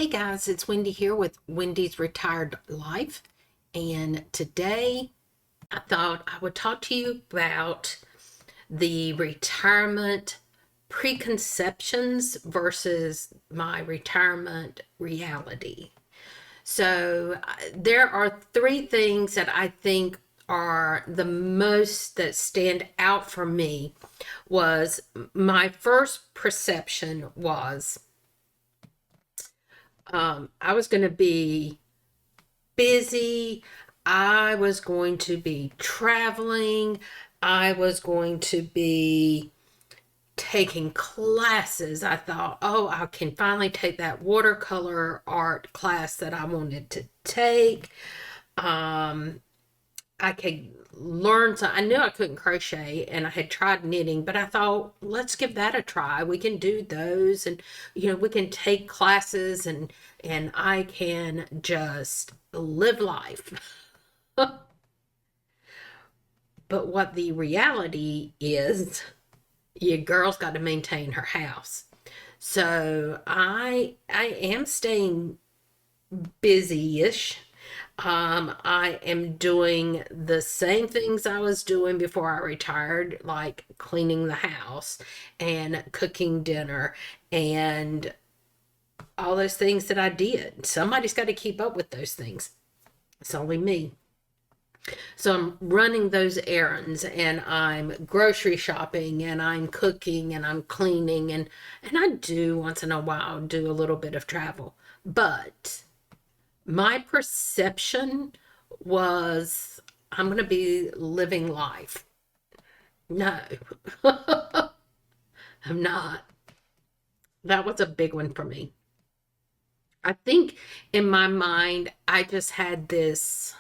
Hey guys, it's Wendy here with Wendy's Retired Life. And today I thought I would talk to you about the retirement preconceptions versus my retirement reality. So there are three things that I think are the most that stand out for me. Was my first perception was I was going to be busy. I was going to be traveling. I was going to be taking classes. I thought, oh, I can finally take that watercolor art class that I wanted to take. I could learn some. I knew I couldn't crochet and I had tried knitting, but I thought, let's give that a try. We can do those and we can take classes and I can just live life. But what the reality is, your girl's got to maintain her house. So I am staying busy-ish. I am doing the same things I was doing before I retired, like cleaning the house and cooking dinner and all those things that I did. Somebody's got to keep up with those things. It's only me. So I'm running those errands and I'm grocery shopping and I'm cooking and I'm cleaning and I do once in a while do a little bit of travel. But my perception was I'm going to be living life. No, I'm not. That was a big one for me. I think in my mind, I just had this.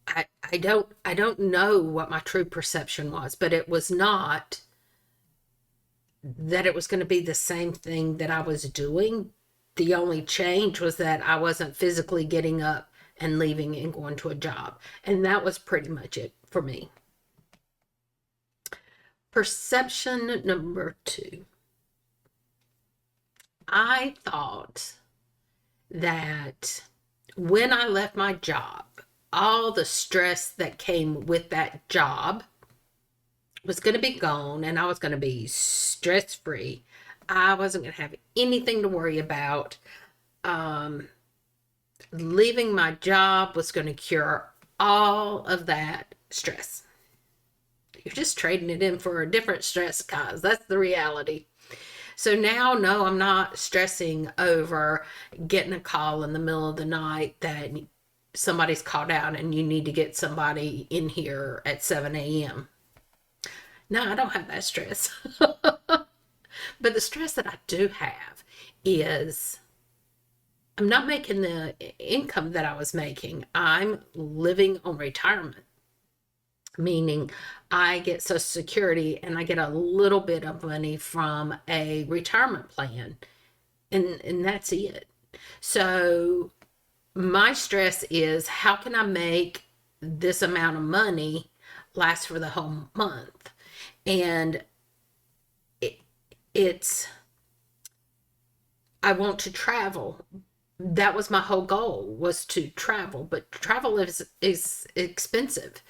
I don't know what my true perception was, but it was not that it was going to be the same thing that I was doing. The only change was that I wasn't physically getting up and leaving and going to a job. And that was pretty much it for me. Perception number two. I thought that when I left my job, all the stress that came with that job was going to be gone and I was going to be stress free. I wasn't going to have anything to worry about. Leaving my job was going to cure all of that stress. You're just trading it in for a different stress, guys. That's the reality. So now, no, I'm not stressing over getting a call in the middle of the night that somebody's called out and you need to get somebody in here at 7 a.m. No, I don't have that stress. But the stress that I do have is I'm not making the income that I was making. I'm living on retirement, meaning I get Social Security and I get a little bit of money from a retirement plan, and that's it. So my stress is how can I make this amount of money last for the whole month? And it's I want to travel. That was my whole goal, was to travel, but travel is expensive.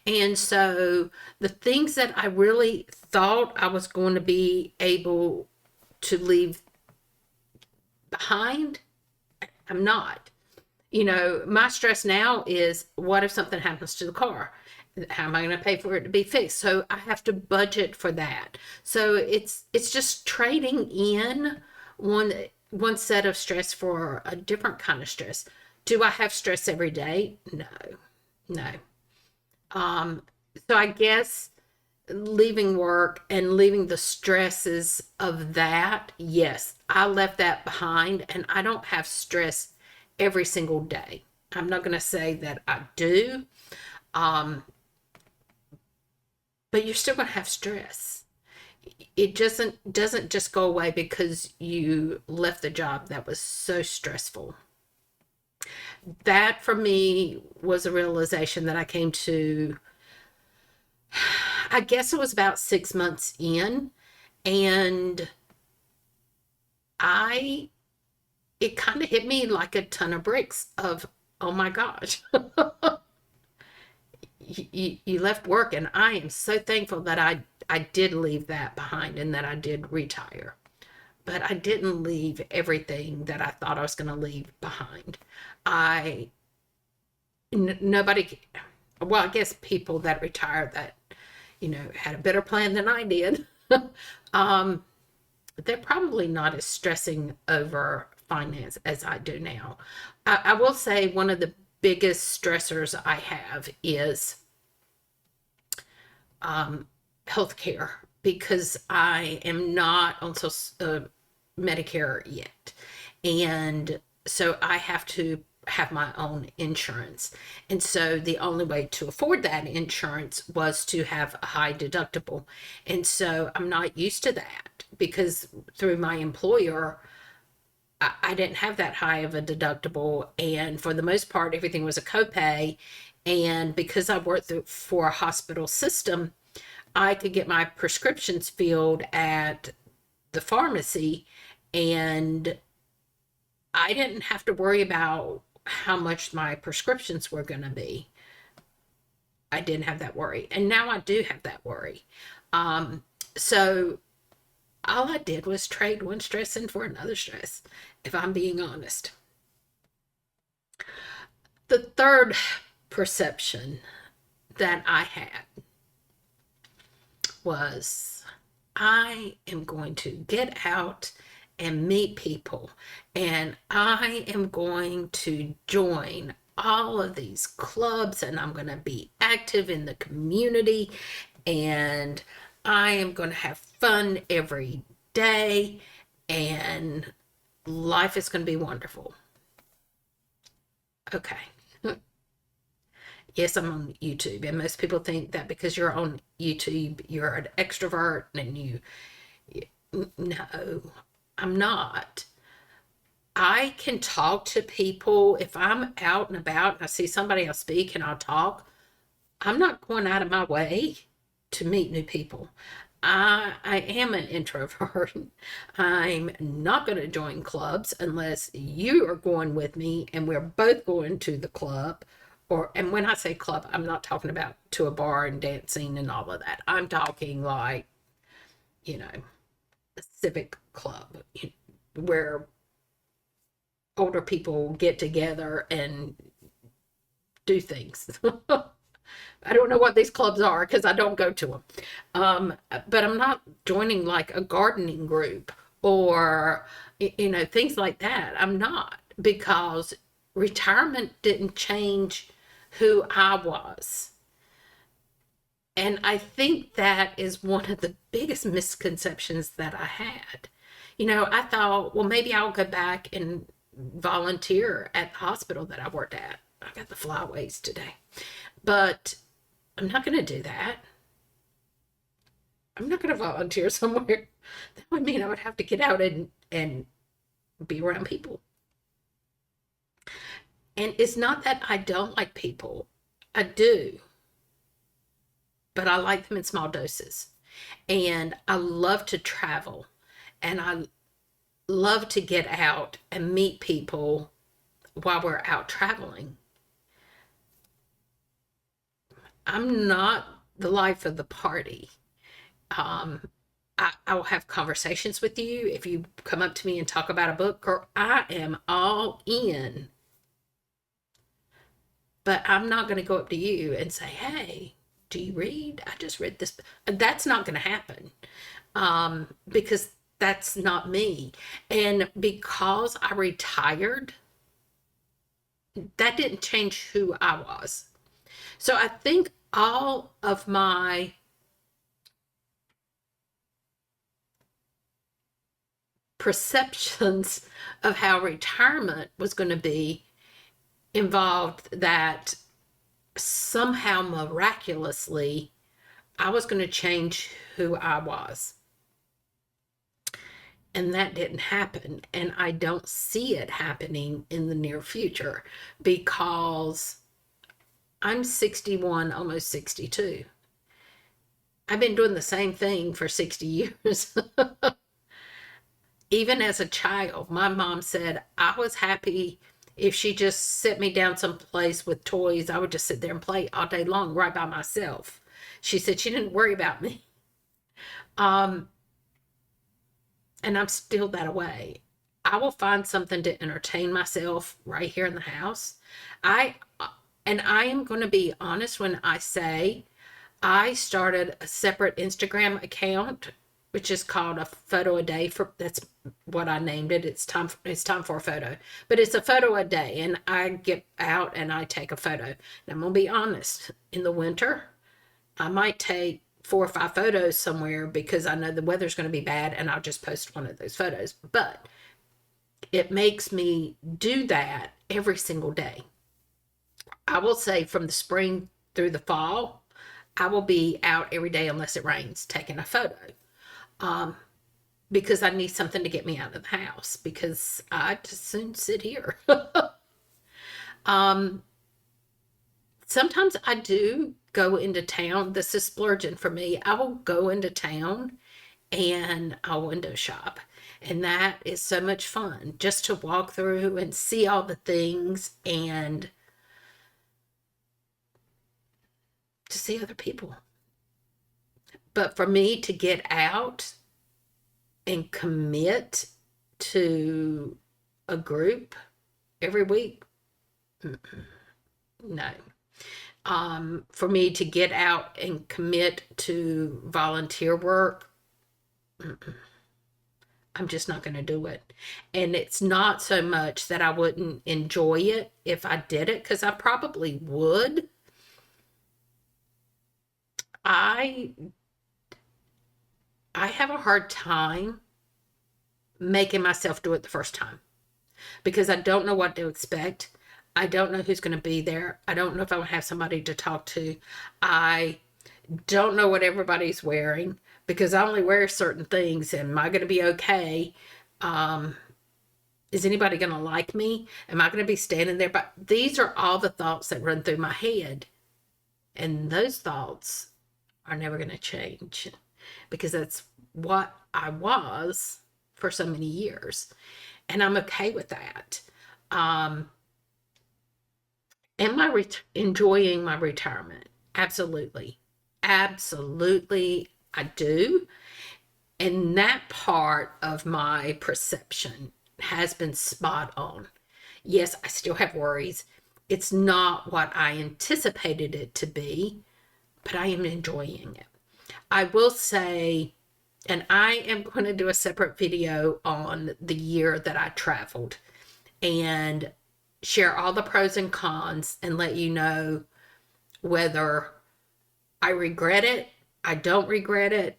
And so the things that I really thought I was going to be able to leave behind, I'm not. My stress now is what if something happens to the car? How am I going to pay for it to be fixed? So I have to budget for that. So it's just trading in one set of stress for a different kind of stress. Do I have stress every day? No, no. So I guess leaving work and leaving the stresses of that, yes, I left that behind and I don't have stress every single day. I'm not going to say that I do. But you're still going to have stress. It doesn't just go away because you left the job that was so stressful. That for me was a realization that I came to, I guess it was about 6 months in, and I it kind of hit me like a ton of bricks of, oh my gosh, you left work, and I am so thankful that I did leave that behind and that I did retire. But I didn't leave everything that I thought I was going to leave behind. I Nobody, well, I guess people that retired that had a better plan than I did. um, they're probably not as stressing over finance as I do now. I will say one of the biggest stressors I have is healthcare, because I am not on Medicare yet. And so I have to have my own insurance. And so the only way to afford that insurance was to have a high deductible. And so I'm not used to that, because through my employer, I didn't have that high of a deductible. And for the most part, everything was a copay. And because I worked for a hospital system, I could get my prescriptions filled at the pharmacy, and I didn't have to worry about how much my prescriptions were going to be. I didn't have that worry. And now I do have that worry. So all I did was trade one stress in for another stress, if I'm being honest. The third perception that I had was, I am going to get out and meet people, and I am going to join all of these clubs, and I'm going to be active in the community, and I am going to have fun every day, and life is going to be wonderful. Okay. Yes, I'm on YouTube, and most people think that because you're on YouTube, you're an extrovert, and no, I'm not. I can talk to people if I'm out and about and I see somebody else speak and I'll talk. I'm not going out of my way to meet new people. I am an introvert. I'm not going to join clubs unless you are going with me and we're both going to the club. And when I say club, I'm not talking about to a bar and dancing and all of that. I'm talking like, you know, a civic club where older people get together and do things. I don't know what these clubs are because I don't go to them. But I'm not joining like a gardening group or, things like that. I'm not, because retirement didn't change who I was. And I think that is one of the biggest misconceptions that I had. I thought, well, maybe I'll go back and volunteer at the hospital that I worked at. I got the flyaways today. But I'm not going to do that. I'm not going to volunteer somewhere. That would mean I would have to get out and be around people. And it's not that I don't like people. I do. But I like them in small doses. And I love to travel. And I love to get out and meet people while we're out traveling. I'm not the life of the party. I will have conversations with you if you come up to me and talk about a book, or I am all in. But I'm not going to go up to you and say, hey, do you read? I just read this. That's not going to happen, because that's not me. And because I retired, that didn't change who I was. So I think all of my perceptions of how retirement was going to be involved that somehow miraculously I was going to change who I was. And that didn't happen. And I don't see it happening in the near future, because I'm 61, almost 62. I've been doing the same thing for 60 years. Even as a child, my mom said I was happy if she just set me down someplace with toys. I would just sit there and play all day long right by myself. She said she didn't worry about me. Um, and I'm still that way. I will find something to entertain myself right here in the house. I and I am going to be honest when I say I started a separate Instagram account, which is called a photo a day. For that's what I named it. It's time for a photo, but it's a photo a day, and I get out and I take a photo. And I'm gonna be honest. In the winter, I might take 4 or 5 photos somewhere because I know the weather's going to be bad, and I'll just post one of those photos. But it makes me do that every single day. I will say from the spring through the fall, I will be out every day unless it rains taking a photo. Um, because I need something to get me out of the house because I just soon sit here. um, Sometimes I do go into town. This is splurging for me. I will go into town and I'll window shop. And that is so much fun just to walk through and see all the things and to see other people. But for me to get out and commit to a group every week, no. For me to get out and commit to volunteer work, I'm just not going to do it. And it's not so much that I wouldn't enjoy it if I did it, because I probably would. I have a hard time making myself do it the first time because I don't know what to expect. I don't know who's going to be there. I don't know if I will have somebody to talk to. I don't know what everybody's wearing because I only wear certain things. Am I going to be okay? Is anybody going to like me? Am I going to be standing there? But these are all the thoughts that run through my head. And those thoughts are never going to change because that's what I was for so many years. And I'm okay with that. Am I enjoying my retirement? Absolutely. Absolutely, I do. And that part of my perception has been spot on. Yes, I still have worries. It's not what I anticipated it to be, but I am enjoying it. I will say, and I am going to do a separate video on the year that I traveled and share all the pros and cons and let you know whether I regret it, I don't regret it,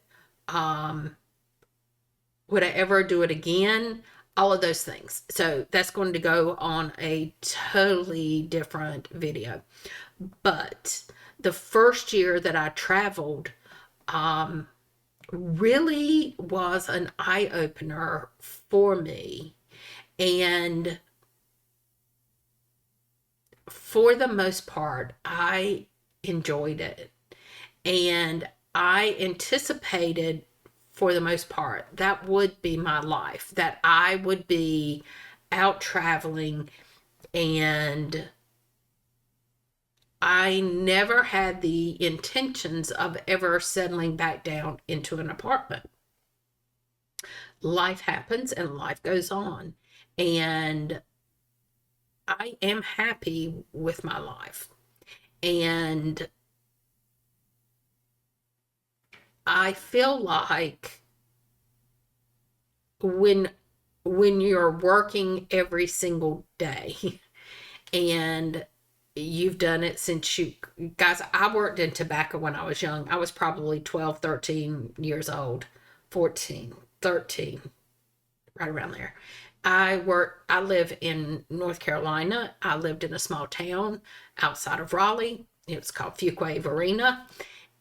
would I ever do it again, all of those things. So that's going to go on a totally different video. But the first year that I traveled really was an eye-opener for me. And for the most part, I enjoyed it. And I anticipated, for the most part, that would be my life, that I would be out traveling, and I never had the intentions of ever settling back down into an apartment. Life happens and life goes on. And I am happy with my life. And I feel like when you're working every single day and you've done it since you guys, I worked in tobacco when I was young. I was probably 12, 13 years old, 14, 13, right around there. I live in North Carolina. I lived in a small town outside of Raleigh. It was called Fuquay-Varina.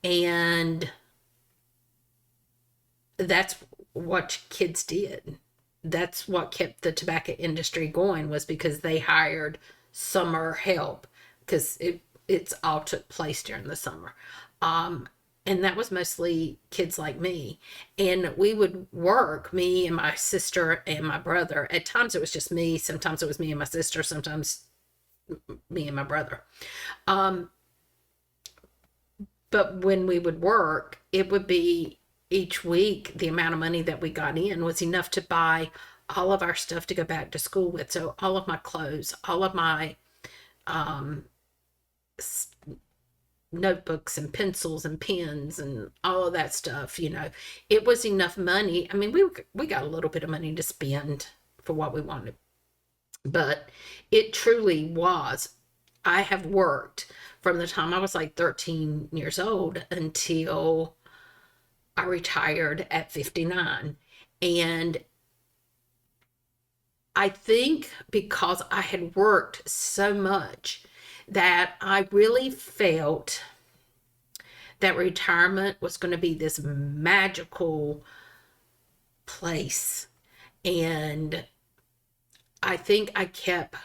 And that's what kids did. That's what kept the tobacco industry going, was because they hired summer help because it's all took place during the summer. And that was mostly kids like me. And we would work, me and my sister and my brother. At times it was just me, sometimes it was me and my sister, sometimes me and my brother. Um, but when we would work, it would be each week the amount of money that we got in was enough to buy all of our stuff to go back to school with. So all of my clothes, all of my um, notebooks and pencils and pens and all of that stuff, it was enough money. I mean, we got a little bit of money to spend for what we wanted, but it truly was. I have worked from the time I was like 13 years old until I retired at 59. And I think because I had worked so much that I really felt that retirement was going to be this magical place. And I think I kept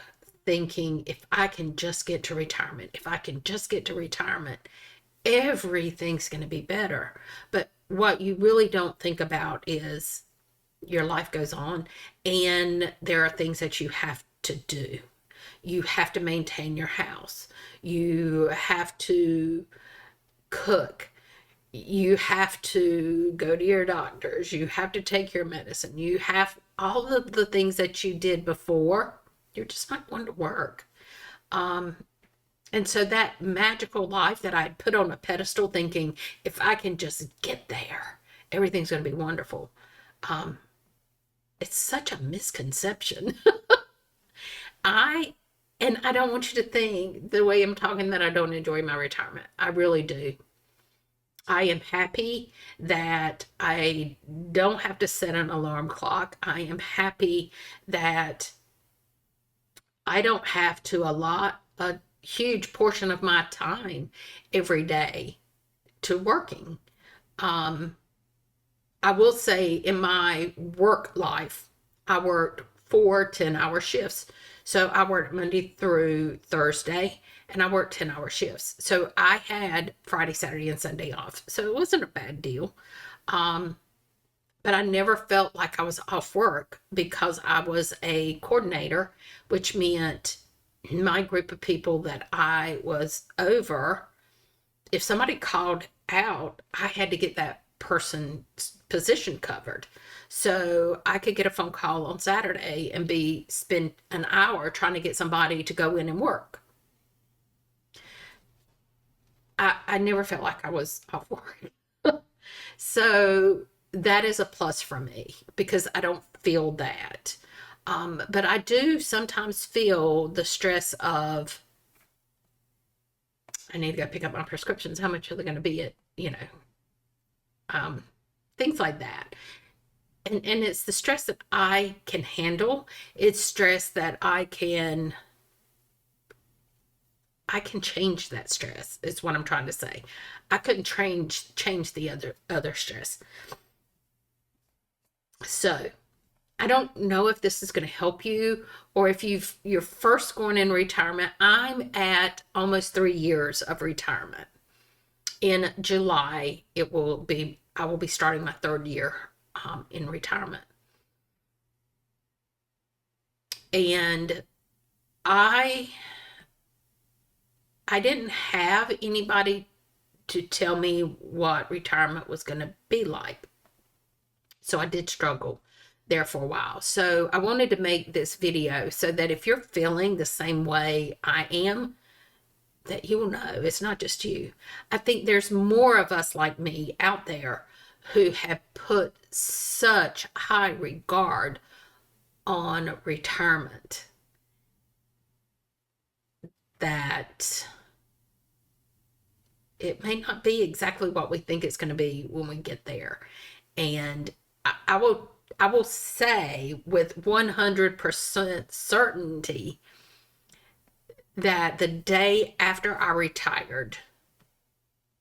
thinking, if I can just get to retirement, if I can just get to retirement, everything's going to be better. But what you really don't think about is your life goes on and there are things that you have to do. You have to maintain your house. You have to cook. You have to go to your doctors. You have to take your medicine. You have all of the things that you did before. You're just not going to work. And so that magical life that I had put on a pedestal thinking, if I can just get there, everything's going to be wonderful. It's such a misconception. I and I don't want you to think the way I'm talking that I don't enjoy my retirement. I really do. I am happy that I don't have to set an alarm clock. I am happy that I don't have to allot a huge portion of my time every day to working. Um, I will say in my work life, I worked 4 10-hour shifts. So I worked Monday through Thursday and I worked 10-hour shifts. So I had Friday, Saturday, and Sunday off. So it wasn't a bad deal. Um, but I never felt like I was off work because I was a coordinator, which meant my group of people that I was over, if somebody called out, I had to get that person's position covered. So I could get a phone call on Saturday and spend an hour trying to get somebody to go in and work. I never felt like I was off work. So that is a plus for me because I don't feel that. But I do sometimes feel the stress of, I need to go pick up my prescriptions. How much are they going to be um, things like that. And it's the stress that I can handle. It's stress that I can change that stress. Is what I'm trying to say. I couldn't change the other stress. So I don't know if this is going to help you or if you're first going in retirement. I'm at almost 3 years of retirement. In July, I will be starting my third year in retirement. And I I didn't have anybody to tell me what retirement was going to be like. So I did struggle there for a while. So I wanted to make this video so that if you're feeling the same way I am, that you will know it's not just you. I think there's more of us like me out there who have put such high regard on retirement that it may not be exactly what we think it's going to be when we get there. And I will say with 100% certainty that the day after I retired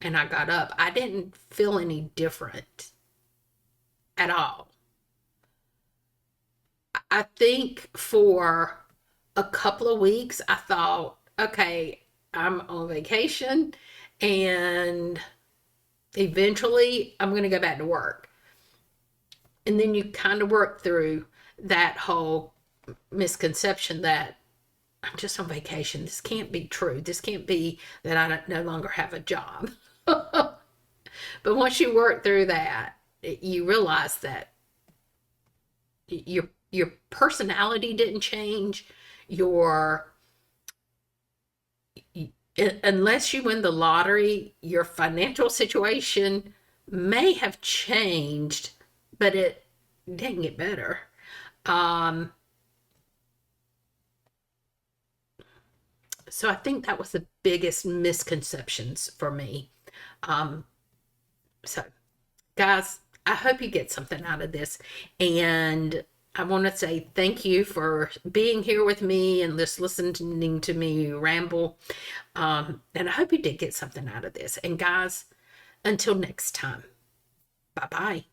and I got up, I didn't feel any different at all. I think for a couple of weeks, I thought, okay, I'm on vacation and Eventually, I'm going to go back to work. And then you kind of work through that whole misconception that I'm just on vacation. This can't be true. This can't be that I no longer have a job. But once you work through that, you realize that your personality didn't change. Your Unless you win the lottery, your financial situation may have changed, but it didn't get better. Um, so I think that was the biggest misconceptions for me. Um, so, guys, I hope you get something out of this. And I want to say thank you for being here with me and just listening to me ramble. And I hope you did get something out of this. And guys, until next time, bye bye.